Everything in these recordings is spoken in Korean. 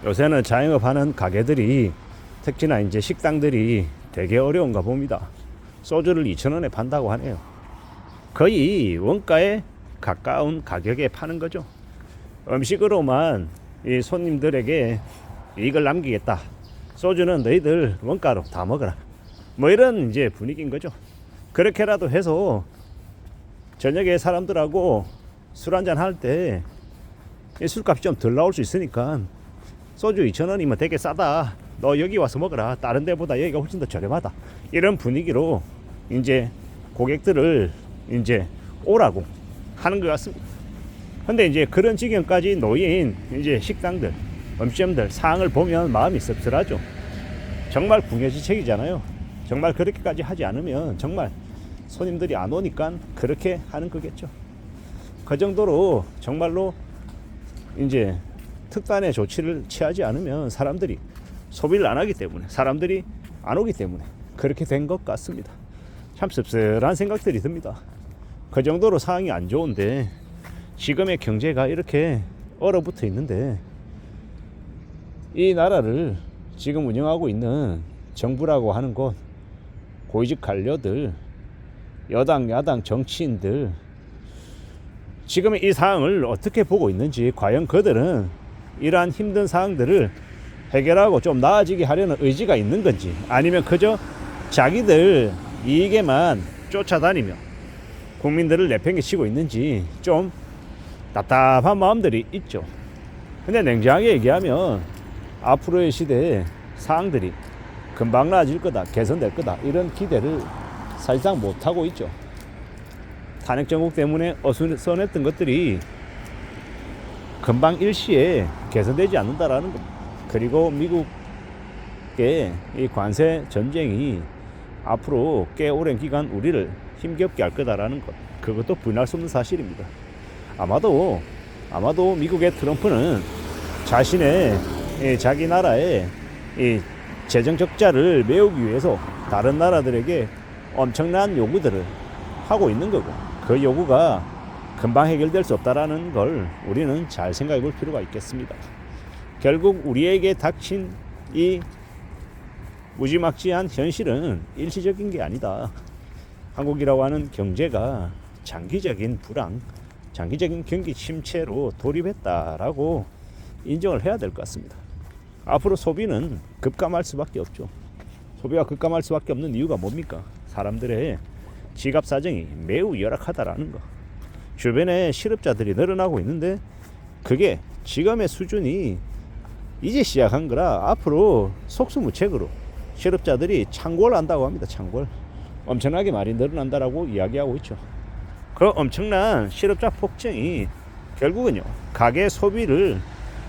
요새는 자영업하는 가게들이 특히나 이제 식당들이 되게 어려운가 봅니다. 소주를 2,000원에 판다고 하네요. 거의 원가에 가까운 가격에 파는 거죠. 음식으로만 이 손님들에게 이익을 남기겠다. 소주는 너희들 원가로 다 먹어라. 뭐 이런 이제 분위기인 거죠. 그렇게라도 해서 저녁에 사람들하고 술 한잔 할 때 술값이 좀 덜 나올 수 있으니까 소주 2,000원이면 되게 싸다. 너 여기 와서 먹어라. 다른 데보다 여기가 훨씬 더 저렴하다. 이런 분위기로 이제 고객들을 이제 오라고 하는 것 같습니다. 근데 이제 그런 지경까지 놓인 이제 식당들, 음식점들 상황을 보면 마음이 씁쓸하죠. 정말 궁여지책이잖아요. 정말 그렇게까지 하지 않으면 정말 손님들이 안 오니까 그렇게 하는 거겠죠. 그 정도로 정말로 이제 특단의 조치를 취하지 않으면 사람들이 소비를 안 하기 때문에, 사람들이 안 오기 때문에 그렇게 된 것 같습니다. 참 씁쓸한 생각들이 듭니다. 그 정도로 상황이 안 좋은데 지금의 경제가 이렇게 얼어붙어 있는데 이 나라를 지금 운영하고 있는 정부라고 하는 곳, 고위직 관료들, 여당 야당 정치인들, 지금의 이 상황을 어떻게 보고 있는지, 과연 그들은 이러한 힘든 상황들을 해결하고 좀 나아지게 하려는 의지가 있는 건지, 아니면 그저 자기들 이익에만 쫓아다니며 국민들을 내팽개치고 있는지 좀 답답한 마음들이 있죠. 근데 냉정하게 얘기하면 앞으로의 시대에 상황들이 금방 나아질 거다, 개선될 거다, 이런 기대를 사실상 못하고 있죠. 탄핵 정국 때문에 어수선했던 것들이 금방 일시에 개선되지 않는다라는 것. 그리고 미국의 이 관세 전쟁이 앞으로 꽤 오랜 기간 우리를 힘겹게 할 거다라는 것. 그것도 부인할 수 없는 사실입니다. 아마도 미국의 트럼프는 자신의 자기 나라의 이 재정 적자를 메우기 위해서 다른 나라들에게 엄청난 요구들을 하고 있는 거고, 그 요구가 금방 해결될 수 없다라는 걸 우리는 잘 생각해 볼 필요가 있겠습니다. 결국 우리에게 닥친 이 무지막지한 현실은 일시적인 게 아니다. 한국이라고 하는 경제가 장기적인 불황, 장기적인 경기 침체로 돌입했다라고 인정을 해야 될 것 같습니다. 앞으로 소비는 급감할 수밖에 없죠. 소비가 급감할 수밖에 없는 이유가 뭡니까? 사람들의 지갑 사정이 매우 열악하다라는 거. 주변에 실업자들이 늘어나고 있는데 그게 지금의 수준이 이제 시작한 거라 앞으로 속수무책으로 실업자들이 창궐 한다고 합니다. 창궐. 엄청나게 많이 늘어난다라고 이야기하고 있죠. 그 엄청난 실업자 폭증이 결국은요, 가계 소비를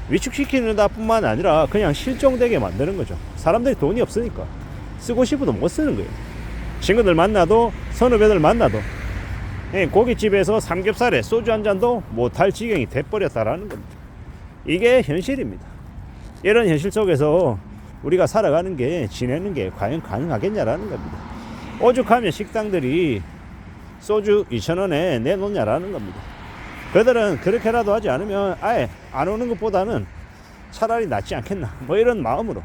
위축시키는 것뿐만 아니라 그냥 실종되게 만드는 거죠. 사람들이 돈이 없으니까 쓰고 싶어도 못 쓰는 거예요. 친구들 만나도, 선후배들 만나도 고깃집에서 삼겹살에 소주 한 잔도 못할 지경이 돼버렸다라는 겁니다. 이게 현실입니다. 이런 현실 속에서 우리가 살아가는 게, 지내는 게 과연 가능하겠냐라는 겁니다. 오죽하면 식당들이 소주 2,000원에 내놓냐라는 겁니다. 그들은 그렇게라도 하지 않으면 아예 안 오는 것보다는 차라리 낫지 않겠나, 뭐 이런 마음으로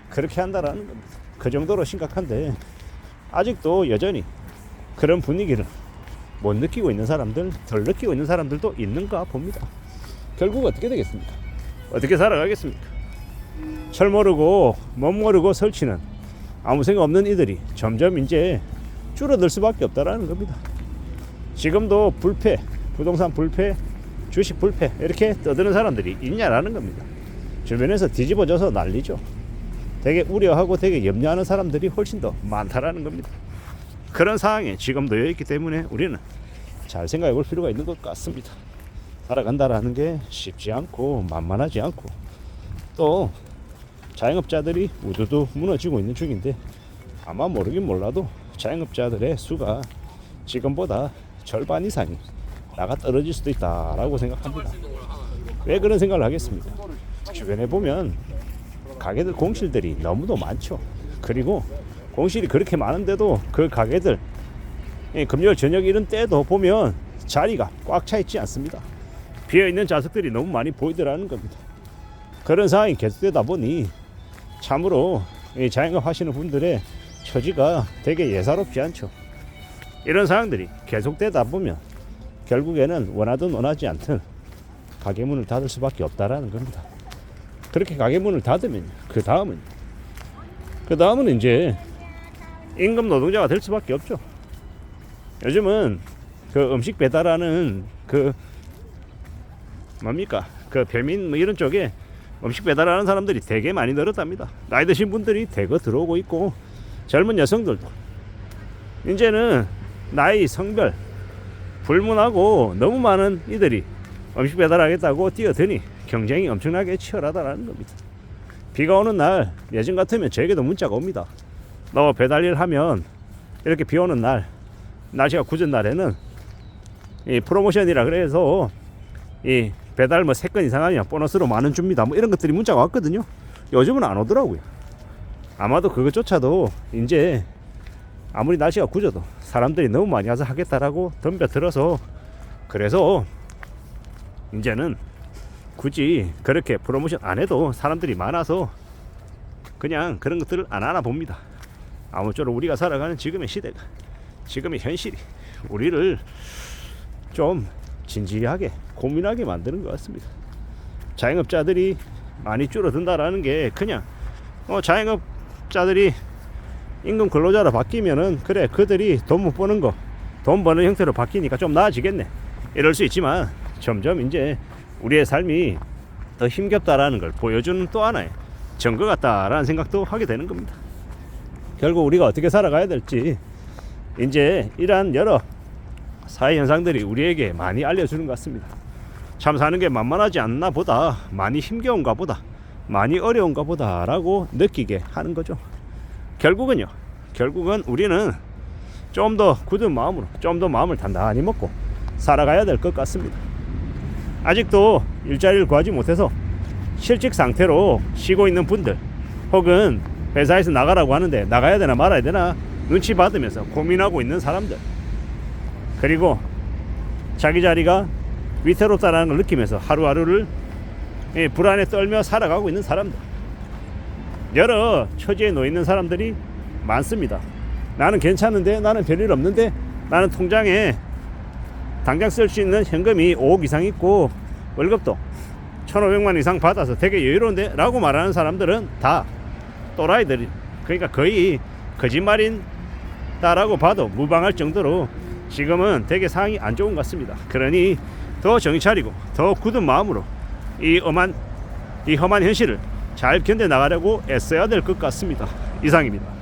그렇게 한다라는 겁니다. 그 정도로 심각한데 아직도 여전히 그런 분위기를 못 느끼고 있는 사람들, 덜 느끼고 있는 사람들도 있는가 봅니다. 결국 어떻게 되겠습니까? 어떻게 살아가겠습니까? 철 모르고 멋 모르고 설치는 아무 생각 없는 이들이 점점 이제 줄어들 수밖에 없다라는 겁니다. 지금도 불패, 부동산 불패, 주식 불패 이렇게 떠드는 사람들이 있냐라는 겁니다. 주변에서 뒤집어져서 난리죠. 되게 우려하고 되게 염려하는 사람들이 훨씬 더 많다라는 겁니다. 그런 상황에 지금 놓여 있기 때문에 우리는 잘 생각해 볼 필요가 있는 것 같습니다. 살아간다라는 게 쉽지 않고 만만하지 않고, 또 자영업자들이 우두두 무너지고 있는 중인데 아마 모르긴 몰라도 자영업자들의 수가 지금보다 절반 이상이 나가 떨어질 수도 있다라고 생각합니다. 왜 그런 생각을 하겠습니까? 주변에 보면 가게들 공실들이 너무도 많죠. 그리고 공실이 그렇게 많은데도 그 가게들 금요일 저녁 이런 때도 보면 자리가 꽉 차 있지 않습니다. 비어있는 좌석들이 너무 많이 보이더라는 겁니다. 그런 상황이 계속되다 보니 참으로 이 자영업 하시는 분들의 처지가 되게 예사롭지 않죠. 이런 상황들이 계속되다 보면 결국에는 원하든 원하지 않든 가게 문을 닫을 수밖에 없다라는 겁니다. 그렇게 가게 문을 닫으면 그 다음은 이제 임금 노동자가 될 수밖에 없죠. 요즘은 그 음식 배달하는 그 뭡니까 그 배민 뭐 이런 쪽에 음식 배달하는 사람들이 되게 많이 늘었답니다. 나이 드신 분들이 대거 들어오고 있고 젊은 여성들도 이제는 나이 성별 불문하고 너무 많은 이들이 음식 배달하겠다고 뛰어드니 경쟁이 엄청나게 치열하다라는 겁니다. 비가 오는 날 예전 같으면 저에게도 문자가 옵니다. 너 배달일 하면 이렇게 비 오는 날 날씨가 굳은 날에는 이 프로모션이라 그래서 이 배달 뭐 3건 이상 하면 보너스로 10,000원 줍니다. 뭐 이런 것들이 문자가 왔거든요. 요즘은 안 오더라고요. 아마도 그것조차도 이제 아무리 날씨가 굳어도 사람들이 너무 많이 와서 하겠다라고 덤벼들어서 그래서 이제는 굳이 그렇게 프로모션 안 해도 사람들이 많아서 그냥 그런 것들을 안 하나 봅니다. 아무쪼록 우리가 살아가는 지금의 시대가 지금의 현실이 우리를 좀 진지하게 고민하게 만드는 것 같습니다. 자영업자들이 많이 줄어든다라는 게 그냥 자영업자들이 임금 근로자로 바뀌면은 그래 그들이 돈 못 버는 거 돈 버는 형태로 바뀌니까 좀 나아지겠네 이럴 수 있지만 점점 이제 우리의 삶이 더 힘겹다라는 걸 보여주는 또 하나의 증거 같다라는 생각도 하게 되는 겁니다. 결국 우리가 어떻게 살아가야 될지 이제 이러한 여러 사회 현상들이 우리에게 많이 알려주는 것 같습니다. 참 사는 게 만만하지 않나 보다, 많이 힘겨운가 보다, 많이 어려운가 보다 라고 느끼게 하는 거죠. 결국은 우리는 좀 더 굳은 마음으로 좀 더 마음을 단단히 먹고 살아가야 될 것 같습니다. 아직도 일자리를 구하지 못해서 실직 상태로 쉬고 있는 분들, 혹은 회사에서 나가라고 하는데 나가야 되나 말아야 되나 눈치 받으면서 고민하고 있는 사람들, 그리고 자기 자리가 위태롭다는 걸 느끼면서 하루하루를 불안에 떨며 살아가고 있는 사람들, 여러 처지에 놓여 있는 사람들이 많습니다. 나는 괜찮은데, 나는 별일 없는데, 나는 통장에 당장 쓸 수 있는 현금이 5억 이상 있고 월급도 1,500만 이상 받아서 되게 여유로운데 라고 말하는 사람들은 다 또라이들이, 그러니까 거의 거짓말인다라고 봐도 무방할 정도로 지금은 되게 상황이 안 좋은 것 같습니다. 그러니 더 정신 차리고 더 굳은 마음으로 이 험한 현실을 잘 견뎌 나가려고 애써야 될 것 같습니다. 이상입니다.